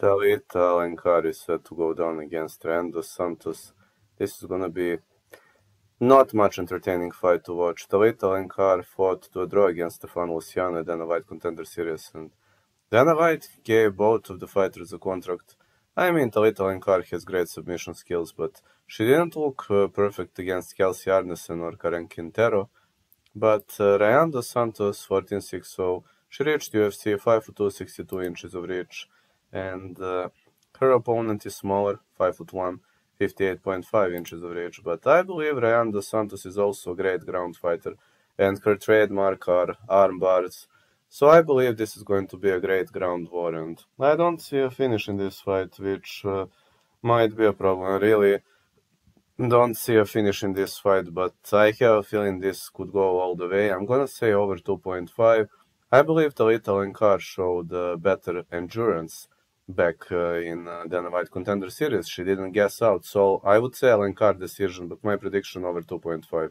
Thalita Alencar is set to go down against Rayan dos Santos. This is gonna be not much entertaining fight to watch. Thalita Alencar fought to a draw against Stefano Luciano at Dana White Contender Series, and Dana White gave both of the fighters a contract. I mean, Thalita Alencar has great submission skills, but she didn't look perfect against Kelsey Arneson or Karen Quintero. But Rayan dos Santos, 14-6-0, she reached UFC 5'2", 62 inches of reach, and her opponent is smaller, 5'1", 58.5 inches of reach. But I believe Rayan dos Santos is also a great ground fighter, and her trademark are arm bars. So I believe this is going to be a great ground war, and I don't see a finish in this fight, which might be a problem. I really don't see a finish in this fight, but I have a feeling this could go all the way. I'm gonna say over 2.5. I believe Thalita Alencar showed better endurance back in Dana White Contender Series. She didn't gas out, so I would say Alencar decision, but my prediction over 2.5.